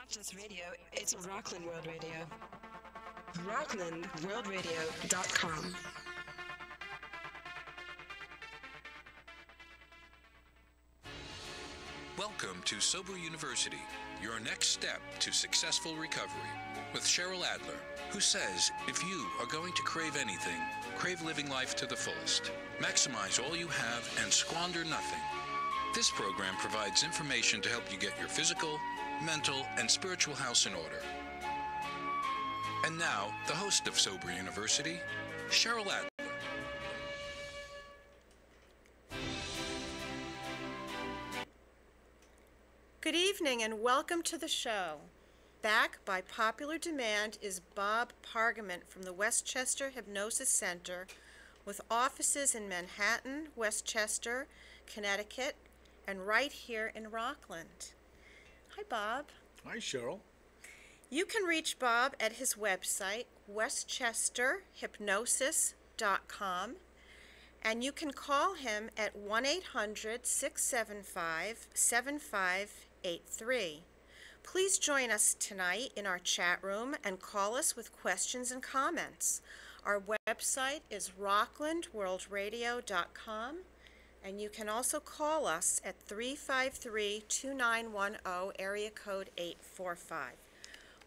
not just radio, it's Rockland World Radio. RocklandWorldRadio.com. Welcome to Sober University, your next step to successful recovery, with Cheryl Adler, who says if you are going to crave anything, crave living life to the fullest. Maximize all you have and squander nothing. This program provides information to help you get your physical, mental, and spiritual house in order. And now, the host of Sober University, Cheryl Adler. Good evening and welcome to the show. Back by popular demand is Bob Pargament from the Westchester Hypnosis Center with offices in Manhattan, Westchester, Connecticut, and right here in Rockland. Hi, Bob. Hi, Cheryl. You can reach Bob at his website, westchesterhypnosis.com, and you can call him at 1-800-675-7583. Please join us tonight in our chat room and call us with questions and comments. Our website is rocklandworldradio.com, and you can also call us at 353-2910, area code 845.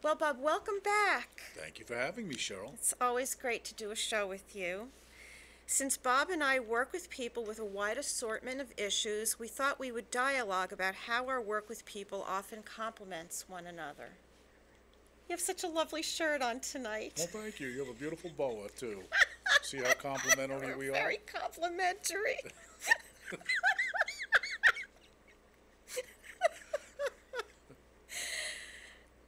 Well, Bob, welcome back. Thank you for having me, Cheryl. It's always great to do a show with you. Since Bob and I work with people with a wide assortment of issues, we thought we would dialogue about how our work with people often complements one another. You have such a lovely shirt on tonight. Well, thank you. You have a beautiful boa, too. See how complimentary we are? Very complimentary.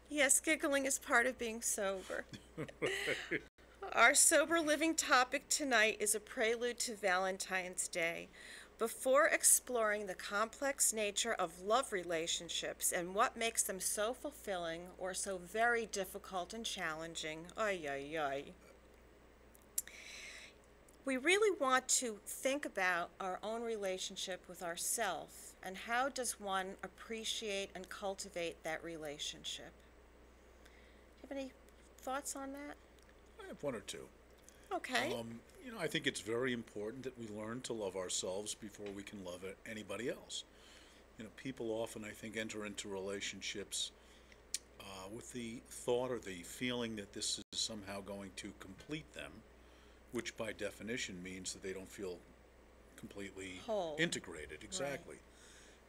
Yes, giggling is part of being sober. Right. Our sober living topic tonight is a prelude to Valentine's Day. Before exploring the complex nature of love relationships and what makes them so fulfilling or so very difficult and challenging, we really want to think about our own relationship with ourself and how does one appreciate and cultivate that relationship. Do you have any thoughts on that? I have one or two. Okay. I think it's very important that we learn to love ourselves before we can love anybody else. People often, I think, enter into relationships with the thought or the feeling that this is somehow going to complete them, which by definition means that they don't feel completely whole, integrated. Exactly.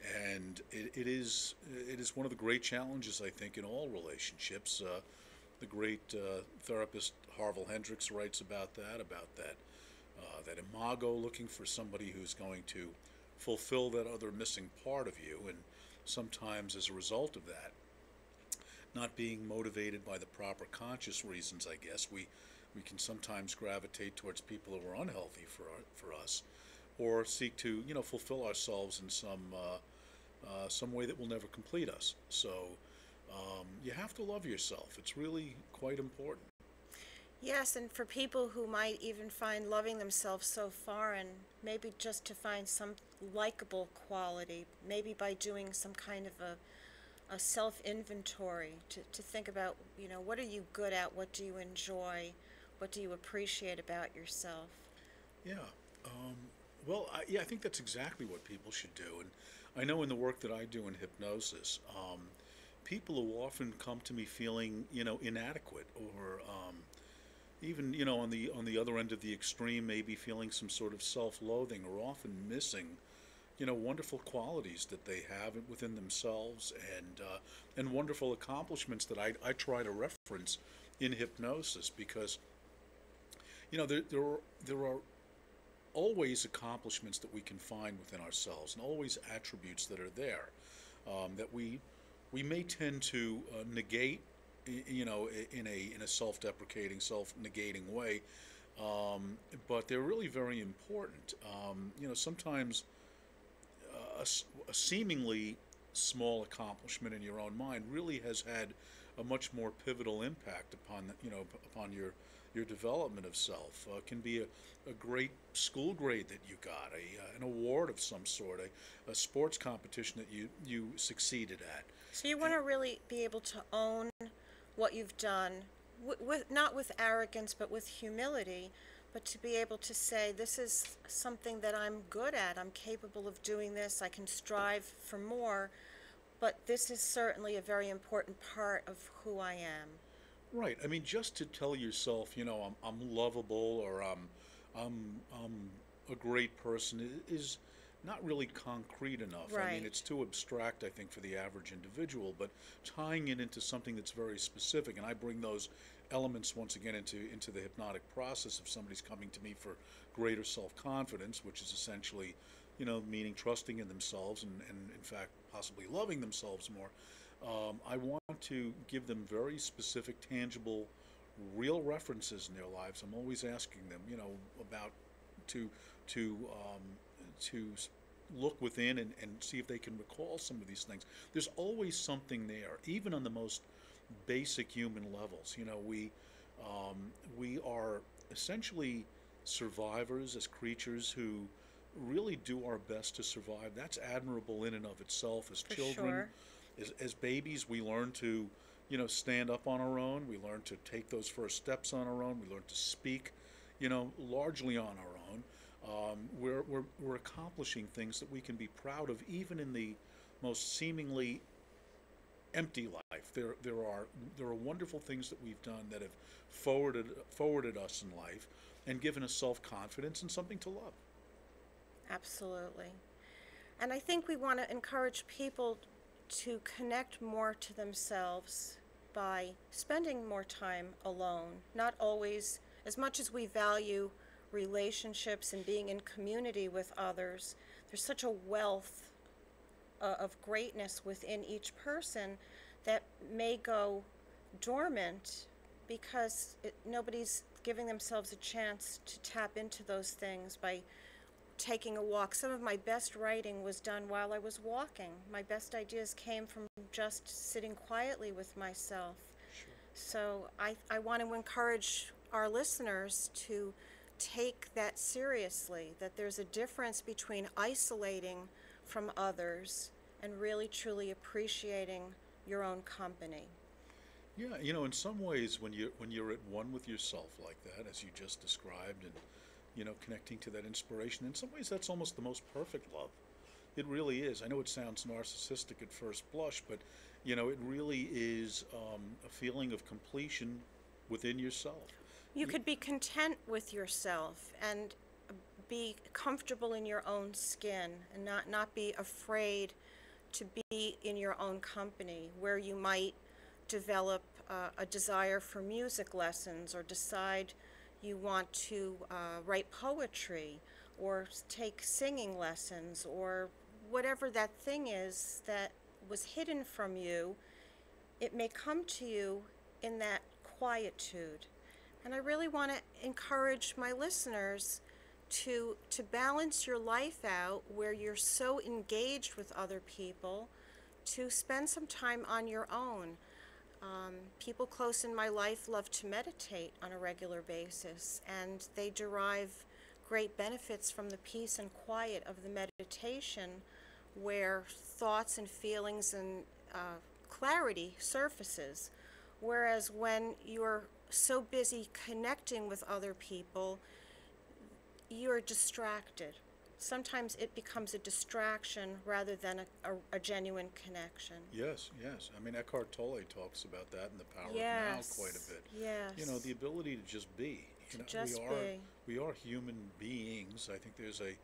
Right. And it is one of the great challenges, I think, in all relationships. The great therapist Harville Hendricks writes about that that imago, looking for somebody who's going to fulfill that other missing part of you, and sometimes as a result of that, not being motivated by the proper conscious reasons, I guess, we can sometimes gravitate towards people who are unhealthy for us, or seek to fulfill ourselves in some way that will never complete us. So you have to love yourself. It's really quite important. Yes, and for people who might even find loving themselves so foreign, maybe just to find some likable quality, maybe by doing some kind of a self-inventory, to think about, what are you good at, what do you enjoy, what do you appreciate about yourself? Yeah. I think that's exactly what people should do. And I know in the work that I do in hypnosis, people who often come to me feeling, inadequate, or even, on the other end of the extreme, maybe feeling some sort of self-loathing, or often missing, wonderful qualities that they have within themselves, and wonderful accomplishments that I try to reference in hypnosis, because, there are always accomplishments that we can find within ourselves, and always attributes that are there, that we may tend to negate, in a self-deprecating, self-negating way, but they're really very important. Sometimes a seemingly small accomplishment in your own mind really has had a much more pivotal impact upon your development of self. Can be a great school grade that you got, an award of some sort, a sports competition that you succeeded at. So you want to really be able to own what you've done, with not with arrogance, but with humility, but to be able to say, this is something that I'm good at, I'm capable of doing this, I can strive for more, but this is certainly a very important part of who I am. Right. I mean, just to tell yourself, I'm lovable, or I'm a great person is not really concrete enough. I mean, Right. it's too abstract, I think, for the average individual. But tying it into something that's very specific, and I bring those elements once again into the hypnotic process of somebody's coming to me for greater self-confidence, which is essentially, meaning trusting in themselves and in fact possibly loving themselves more. I want to give them very specific, tangible, real references in their lives. I'm always asking them, about to to um, to look within and see if they can recall some of these things. There's always something there, even on the most basic human levels. We are essentially survivors as creatures who really do our best to survive. That's admirable in and of itself. As For children, sure. as babies, we learn to, stand up on our own. We learn to take those first steps on our own. We learn to speak, largely on our own. We're accomplishing things that we can be proud of, even in the most seemingly empty life. There are wonderful things that we've done that have forwarded us in life and given us self-confidence and something to love. Absolutely. And I think we want to encourage people to connect more to themselves by spending more time alone. Not always, as much as we value relationships and being in community with others, there's such a wealth of greatness within each person that may go dormant because nobody's giving themselves a chance to tap into those things by taking a walk. Some of my best writing was done while I was walking. My best ideas came from just sitting quietly with myself. Sure. So I want to encourage our listeners to take that seriously, that there's a difference between isolating from others and really truly appreciating your own company. Yeah, in some ways, when you're at one with yourself like that, as you just described, and connecting to that inspiration, in some ways that's almost the most perfect love. It really is. I know it sounds narcissistic at first blush, but it really is a feeling of completion within yourself. You could be content with yourself and be comfortable in your own skin and not be afraid to be in your own company, where you might develop a desire for music lessons, or decide you want to write poetry or take singing lessons, or whatever that thing is that was hidden from you. It may come to you in that quietude. And I really want to encourage my listeners to balance your life out where you're so engaged with other people, to spend some time on your own. People close in my life love to meditate on a regular basis, and they derive great benefits from the peace and quiet of the meditation, where thoughts and feelings and clarity surfaces. Whereas when you're so busy connecting with other people, you're distracted. Sometimes it becomes a distraction rather than a genuine connection. Yes, yes. I mean, Eckhart Tolle talks about that in The Power of Now Yes. quite a bit. Yes. The ability to just be. Just be. We are human beings. I think there's a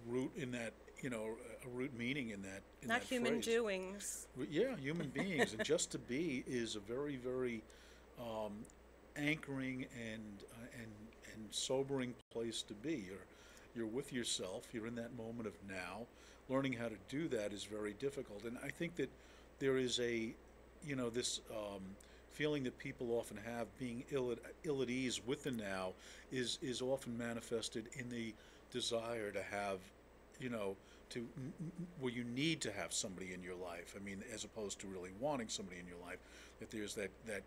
root in that, a root meaning in that. Not that human phrase. doings. Yeah, human beings, and just to be is a very, very anchoring and sobering place to be. You're with yourself. You're in that moment of now. Learning how to do that is very difficult, and I think that there is this feeling that people often have, being ill at ease with the now, is often manifested in the desire to have, where you need to have somebody in your life. I mean, as opposed to really wanting somebody in your life, that there's that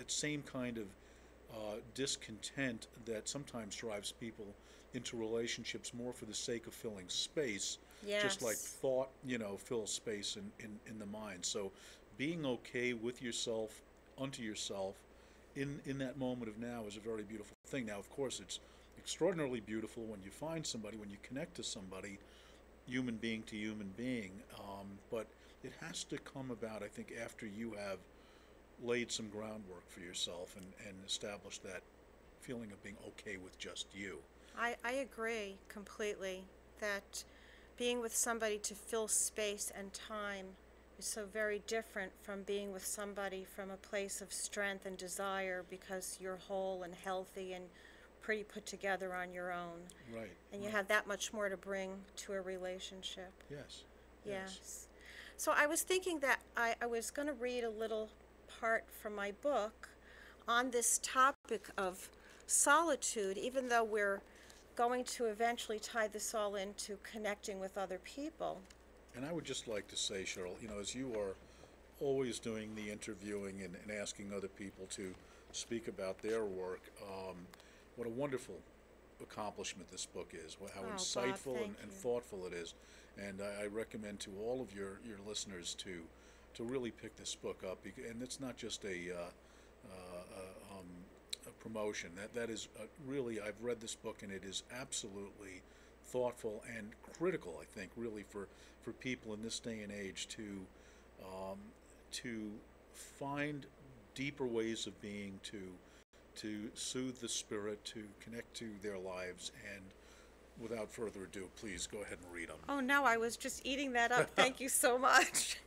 same kind of discontent that sometimes drives people into relationships more for the sake of filling space, just like Yes. thought, fills space in the mind. So being okay with yourself, unto yourself, in that moment of now is a very beautiful thing. Now, of course, it's extraordinarily beautiful when you find somebody, when you connect to somebody, human being to human being, but it has to come about, I think, after you have laid some groundwork for yourself and established that feeling of being okay with just you. I agree completely that being with somebody to fill space and time is so very different from being with somebody from a place of strength and desire because you're whole and healthy and pretty put together on your own. Right. And you right. have that much more to bring to a relationship. Yes. Yes. So I was thinking that I was going to read a little part from my book on this topic of solitude, even though we're going to eventually tie this all into connecting with other people. And I would just like to say, Cheryl, as you are always doing the interviewing and asking other people to speak about their work, what a wonderful accomplishment this book is, how Bob, insightful thank and you. thoughtful it is. And I recommend to all of your listeners to really pick this book up. And it's not just a promotion. That is really, I've read this book and it is absolutely thoughtful and critical, I think, really for people in this day and age to find deeper ways of being, to soothe the spirit, to connect to their lives. And without further ado, please go ahead and read them. Oh no, I was just eating that up. Thank you so much.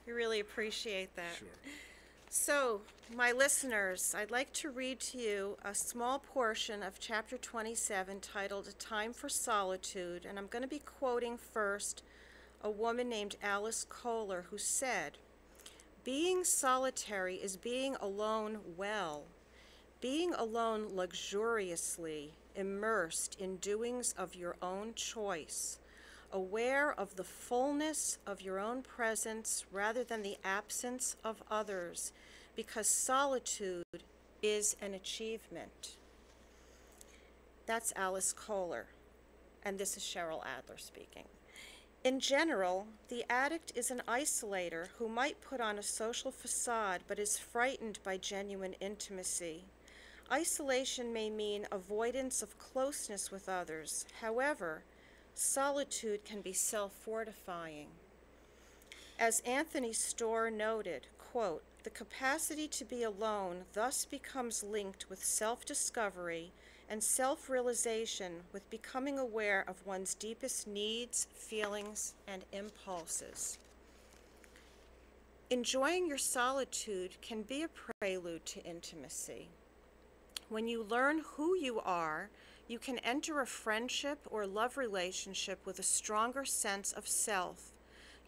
We really appreciate that. Sure. So, my listeners, I'd like to read to you a small portion of chapter 27 titled A Time for Solitude, and I'm going to be quoting first a woman named Alice Kohler who said, "Being solitary is being alone well, being alone luxuriously, immersed in doings of your own choice, aware of the fullness of your own presence rather than the absence of others, because solitude is an achievement." That's Alice Kohler, and this is Cheryl Adler speaking. In general, the addict is an isolator who might put on a social facade but is frightened by genuine intimacy. Isolation may mean avoidance of closeness with others. However, solitude can be self-fortifying. As Anthony Storr noted, quote, "The capacity to be alone thus becomes linked with self-discovery and self-realization, with becoming aware of one's deepest needs, feelings, and impulses." Enjoying your solitude can be a prelude to intimacy. When you learn who you are, you can enter a friendship or love relationship with a stronger sense of self.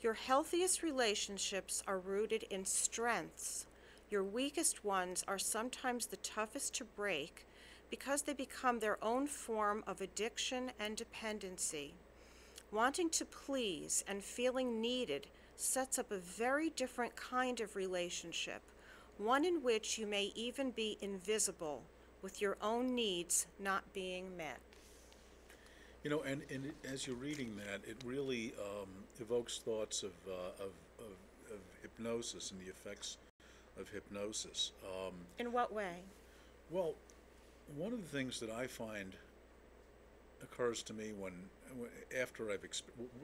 Your healthiest relationships are rooted in strengths. Your weakest ones are sometimes the toughest to break because they become their own form of addiction and dependency. Wanting to please and feeling needed sets up a very different kind of relationship, one in which you may even be invisible, with your own needs not being met. As you're reading that, it really evokes thoughts of hypnosis and the effects of hypnosis. In what way? Well, one of the things that I find occurs to me after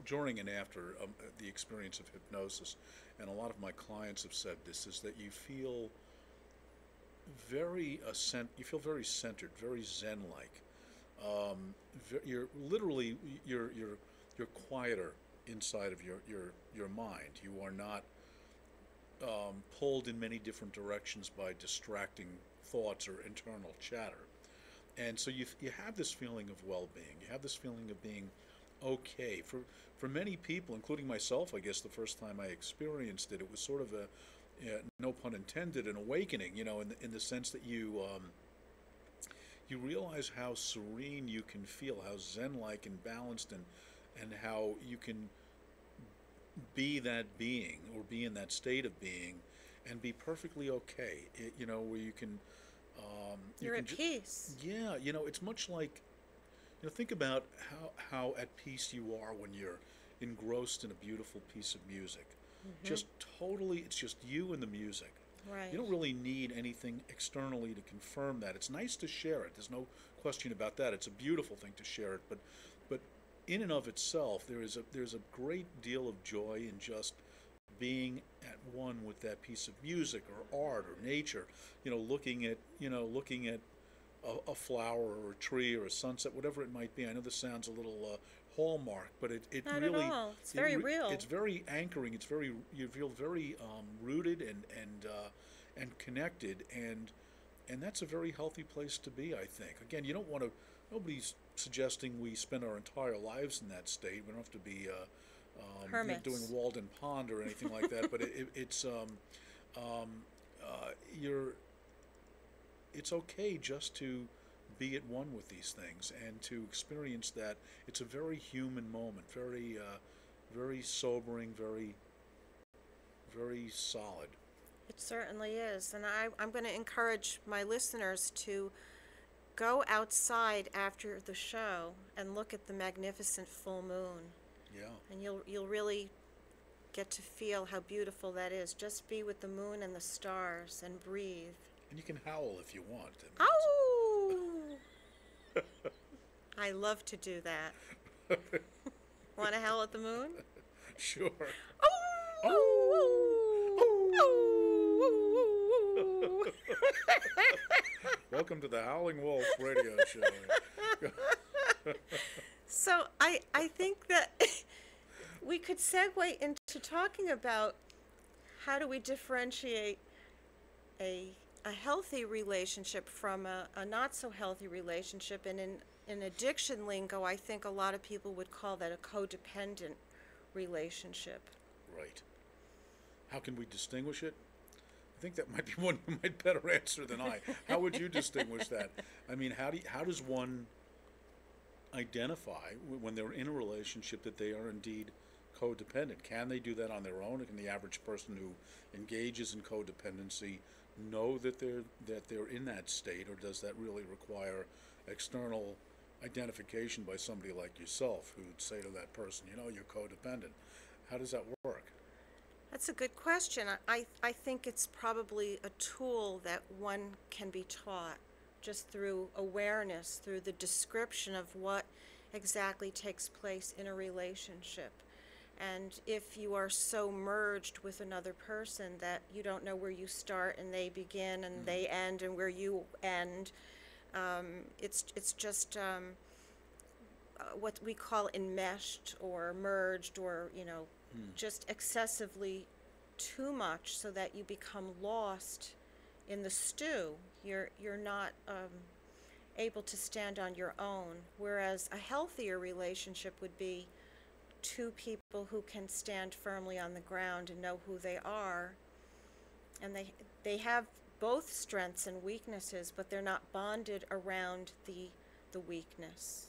during and after the experience of hypnosis, and a lot of my clients have said this, is that you feel very centered, very Zen-like. You're quieter inside of your mind. You are not pulled in many different directions by distracting thoughts or internal chatter. And so you have this feeling of well-being. You have this feeling of being okay. For many people, including myself, I guess the first time I experienced it, it was sort of no pun intended, an awakening. In the sense that you realize how serene you can feel, how zen-like and balanced, and how you can be that being or be in that state of being and be perfectly okay. Where you can You're at peace. Yeah, it's much like, think about how at peace you are when you're engrossed in a beautiful piece of music. Just totally, it's just you and the music. Right. You don't really need anything externally to confirm that. It's nice to share it. There's no question about that. It's a beautiful thing to share it, but in and of itself, there's a great deal of joy in just being at one with that piece of music or art or nature. Looking at a flower or a tree or a sunset, whatever it might be. I know this sounds a little hallmark, but it Not really at all. It's very real. It's very anchoring. You feel very rooted and connected, and that's a very healthy place to be, I think. Again, you don't want to. Nobody's suggesting we spend our entire lives in that state. We don't have to be Hermits. doing Walden Pond or anything like that. But it's okay just to be at one with these things and to experience that. It's a very human moment, very sobering, very, very solid. It certainly is. And I'm going to encourage my listeners to go outside after the show and look at the magnificent full moon. Yeah. And you'll really get to feel how beautiful that is. Just be with the moon and the stars and breathe. And you can howl if you want. Ow! I love to do that. Want to howl at the moon? Sure. Welcome to the Howling Wolf Radio Show. So I think that we could segue into talking about how do we differentiate a healthy relationship from a not so healthy relationship. And in addiction lingo, I think a lot of people would call that a codependent relationship. Right. How can we distinguish it? I think that might be one you might better answer than I. How would you distinguish that? I mean, how does one identify when they're in a relationship that they are indeed codependent? Can they do that on their own? Can the average person who engages in codependency know that they're in that state, or does that really require external identification by somebody like yourself who'd say to that person, you're codependent? How does that work? That's a good question. I think it's probably a tool that one can be taught just through awareness, through the description of what exactly takes place in a relationship. And if you are so merged with another person that you don't know where you start and they begin and they end and where you end, it's just what we call enmeshed or merged or, just excessively too much, so that you become lost in the stew. You're not able to stand on your own. Whereas a healthier relationship would be two people who can stand firmly on the ground and know who they are, and they have both strengths and weaknesses, but they're not bonded around the weakness.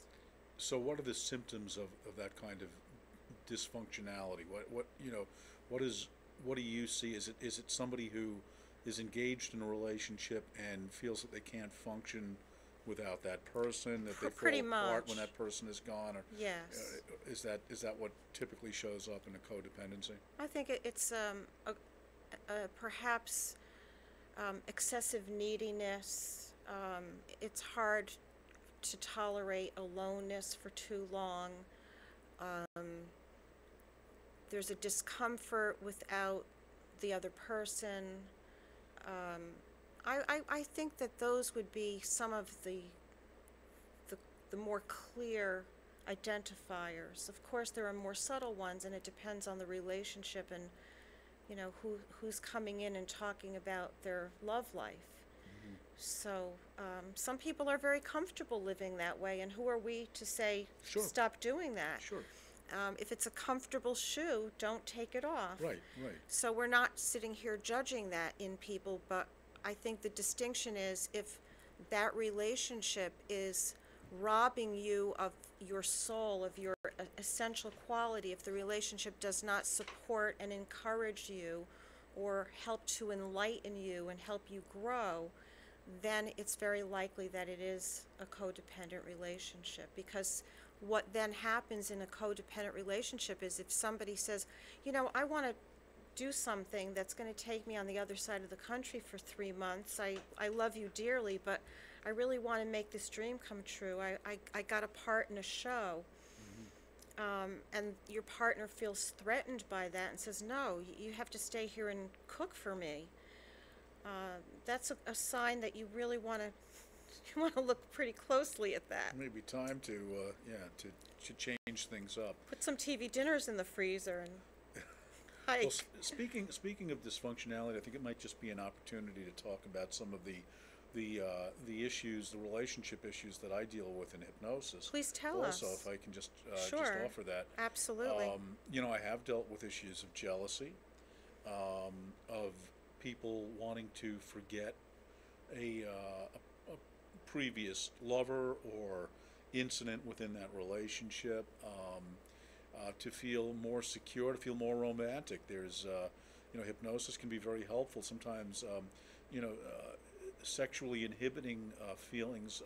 So what are the symptoms of that kind of dysfunctionality? What do you see? Is it somebody who is engaged in a relationship and feels that they can't function without that person, that they Pretty fall apart much. when that person is gone? Or Yes. Is that what typically shows up in a codependency? I think it's perhaps excessive neediness. It's hard to tolerate aloneness for too long. There's a discomfort without the other person. I think that those would be some of the more clear identifiers. Of course, there are more subtle ones, and it depends on the relationship and who's coming in and talking about their love life. Mm-hmm. So some people are very comfortable living that way, and who are we to say Sure. stop doing that? Sure. If it's a comfortable shoe, don't take it off. Right. So we're not sitting here judging that in people, but I think the distinction is if that relationship is robbing you of your soul, of your essential quality, if the relationship does not support and encourage you or help to enlighten you and help you grow, then it's very likely that it is a codependent relationship, because what then happens in a codependent relationship is if somebody says, I want to do something that's going to take me on the other side of the country for 3 months. I love you dearly, but I really want to make this dream come true. I got a part in a show. And your partner feels threatened by that and says, no, you have to stay here and cook for me. That's a sign that you really want to look pretty closely at that. Maybe time to change things up. Put some TV dinners in the freezer and hike. Well, speaking of dysfunctionality, I think it might just be an opportunity to talk about some of the issues, the relationship issues that I deal with in hypnosis. Please tell us. Also, if I can just Sure. offer that. Absolutely. I have dealt with issues of jealousy, of people wanting to forget a previous lover or incident within that relationship, to feel more secure, to feel more romantic. There's, hypnosis can be very helpful. Sometimes, sexually inhibiting feelings,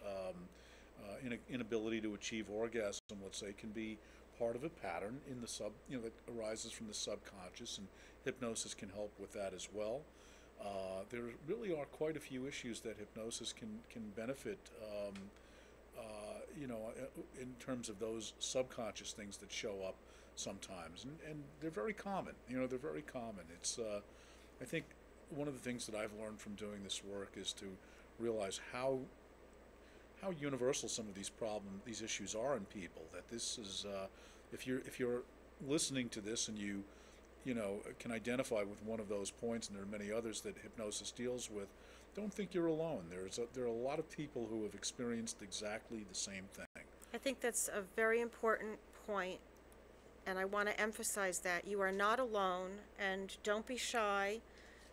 inability to achieve orgasm, let's say, can be part of a pattern in the that arises from the subconscious, and hypnosis can help with that as well. There really are quite a few issues that hypnosis can benefit, in terms of those subconscious things that show up sometimes, and they're very common. They're very common. It's, I think, one of the things that I've learned from doing this work is to realize how universal some of these issues are in people. That this is, if you're listening to this and you can identify with one of those points, and there are many others that hypnosis deals with, don't think you're alone. There are a lot of people who have experienced exactly the same thing. I think that's a very important point, and I want to emphasize that. You are not alone, and don't be shy.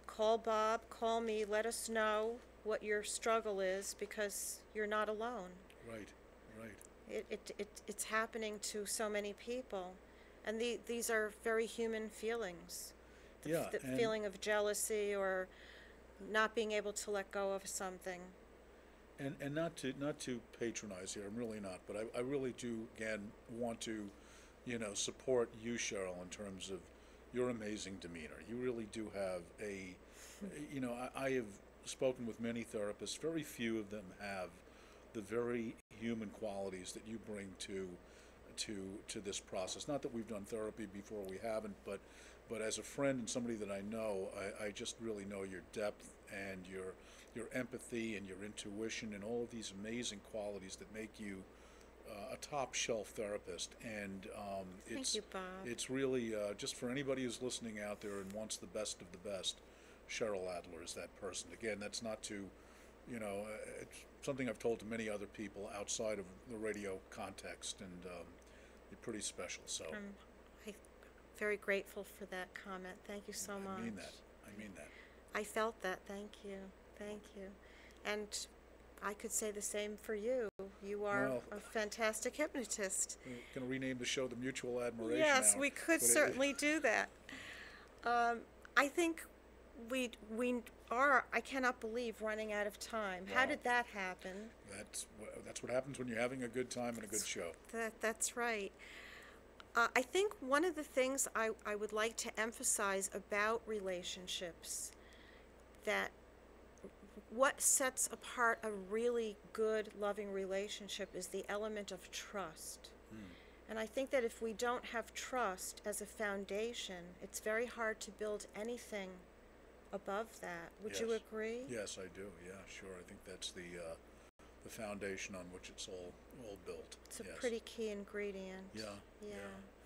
Call Bob, call me, let us know what your struggle is, because you're not alone. Right. It's happening to so many people, and these are very human feelings. The feeling of jealousy or not being able to let go of something. And not to patronize here, I'm really not, but I really do, again, want to, support you, Cheryl, in terms of your amazing demeanor. You really do have I have spoken with many therapists. Very few of them have the very human qualities that you bring to this process. Not that we've done therapy before, we haven't, but as a friend and somebody that I know, I just really know your depth and your empathy and your intuition and all of these amazing qualities that make you a top shelf therapist. And Thank you, Bob. it's really just for anybody who's listening out there and wants the best of the best, Cheryl Adler is that person. Again, that's not to, it's something I've told to many other people outside of the radio context, and you're pretty special. So I'm very grateful for that comment. Thank you so much. I mean that. I felt that. Thank you. And I could say the same for you. You are a fantastic hypnotist. We're going to rename the show The Mutual Admiration Yes, Hour, we could but certainly do that. I think we are, I cannot believe, running out of time. How Wow. did that happen? That's what happens when you're having a good time and a good show. That's right. I think one of the things I would like to emphasize about relationships, that what sets apart a really good, loving relationship is the element of trust. And I think that if we don't have trust as a foundation, it's very hard to build anything above that. Would you Yes. agree? Yes, I do. Yeah, sure. I think that's the foundation on which it's all built. It's a Yes. pretty key ingredient. Yeah.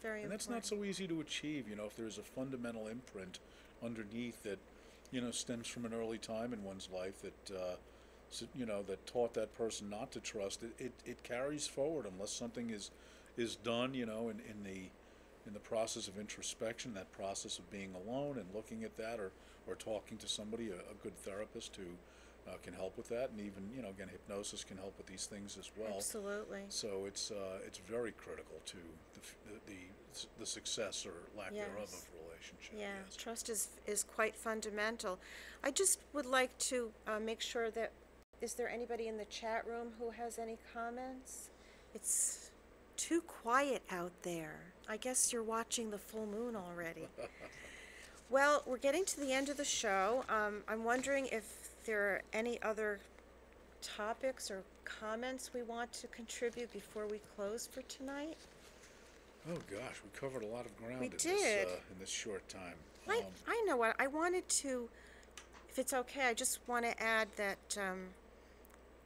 Very And that's important. not so easy to achieve, if there's a fundamental imprint underneath that, stems from an early time in one's life that, that taught that person not to trust. It carries forward unless something is done, in the process of introspection, that process of being alone and looking at that, or talking to somebody, a good therapist who can help with that, and even, again, hypnosis can help with these things as well. Absolutely. So it's very critical to the success or lack thereof Yes. of relationship. Yeah, Yes. trust is quite fundamental. I just would like to make sure that Is there anybody in the chat room who has any comments? It's too quiet out there. I guess you're watching the full moon already. Well, we're getting to the end of the show. I'm wondering if there are any other topics or comments we want to contribute before we close for tonight. Oh gosh, we covered a lot of ground We in did. This short time. I know what I wanted to, if it's okay, I just want to add that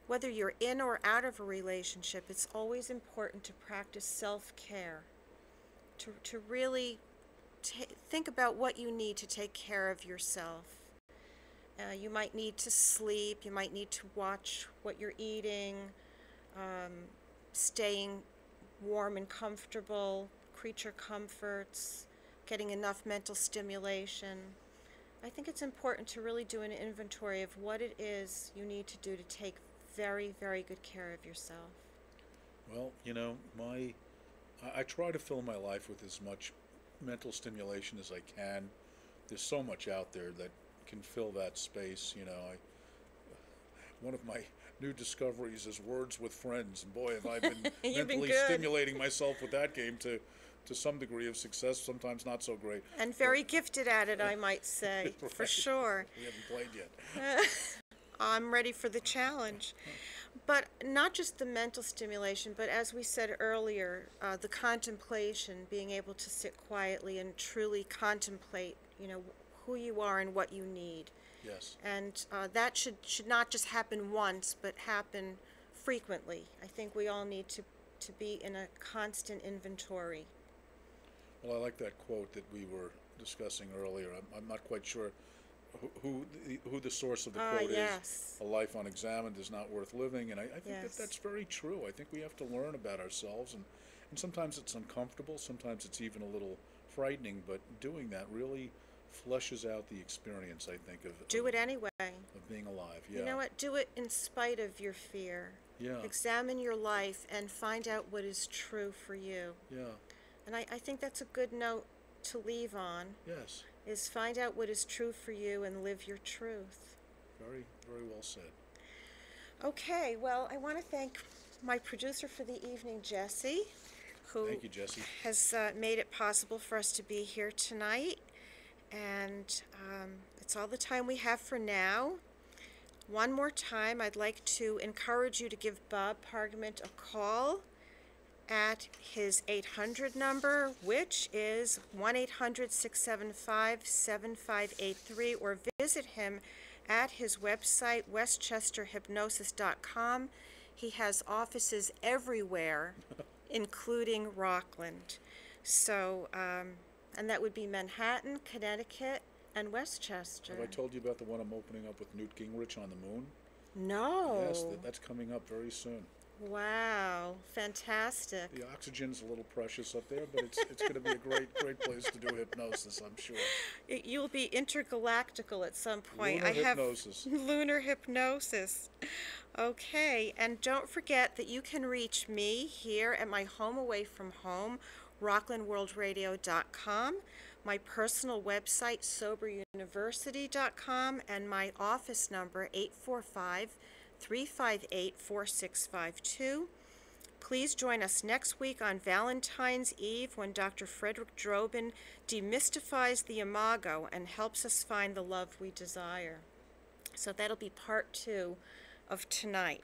whether you're in or out of a relationship, it's always important to practice self-care, to really think about what you need to take care of yourself. You might need to sleep, you might need to watch what you're eating, staying warm and comfortable, creature comforts, getting enough mental stimulation. I think it's important to really do an inventory of what it is you need to do to take very, very good care of yourself. Well, I try to fill my life with as much mental stimulation as I can. There's so much out there that can fill that space. One of my new discoveries is Words with Friends, and boy, have I been You've been mentally good. stimulating myself with that game to some degree of success, sometimes not so great. And very gifted at it, I might say, for Right. sure. We haven't played yet. I'm ready for the challenge. But not just the mental stimulation, but as we said earlier, the contemplation, being able to sit quietly and truly contemplate, who you are and what you need. Yes. And that should not just happen once, but happen frequently. I think we all need to be in a constant inventory. Well, I like that quote that we were discussing earlier. I'm not quite sure who the source of the quote yes. is. A life unexamined is not worth living, and I think Yes. that's very true. I think we have to learn about ourselves, and sometimes it's uncomfortable, sometimes it's even a little frightening, but doing that really fleshes out the experience, I think, Do it anyway. of being alive. Yeah. You know what? Do it in spite of your fear. Yeah. Examine your life and find out what is true for you. Yeah. And I think that's a good note to leave on, Yes. is find out what is true for you and live your truth. Very, very well said. Okay, well, I want to thank my producer for the evening, Jesse, who Thank you, Jesse. has made it possible for us to be here tonight. And it's all the time we have for now. One more time, I'd like to encourage you to give Bob Pargament a call at his 800 number, which is 1-800-675-7583, or visit him at his website, westchesterhypnosis.com. He has offices everywhere, including Rockland. So, and that would be Manhattan, Connecticut, and Westchester. Have I told you about the one I'm opening up with Newt Gingrich on the moon? No. Yes, that's coming up very soon. Wow, fantastic. The oxygen's a little precious up there, but it's going to be a great place to do hypnosis, I'm sure. You'll be intergalactical at some point. Lunar hypnosis. Lunar hypnosis. Okay, and don't forget that you can reach me here at my home away from home, rocklandworldradio.com, my personal website, soberuniversity.com, and my office number, 845-358-4652. Please join us next week on Valentine's Eve when Dr. Frederick Drobin demystifies the imago and helps us find the love we desire. So that'll be part 2 of tonight.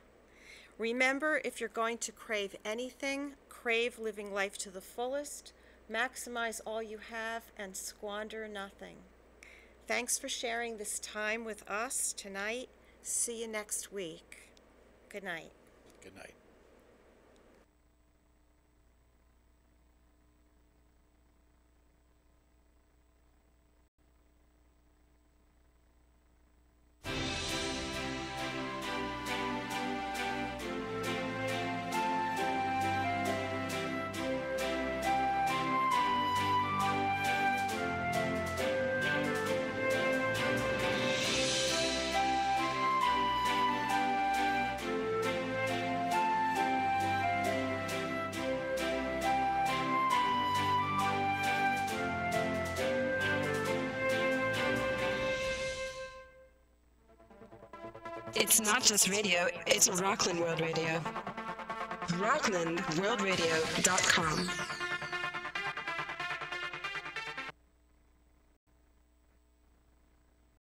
Remember, if you're going to crave anything, crave living life to the fullest, maximize all you have, and squander nothing. Thanks for sharing this time with us tonight. See you next week. Good night. Good night. It's not just radio, it's Rockland World Radio. RocklandWorldRadio.com.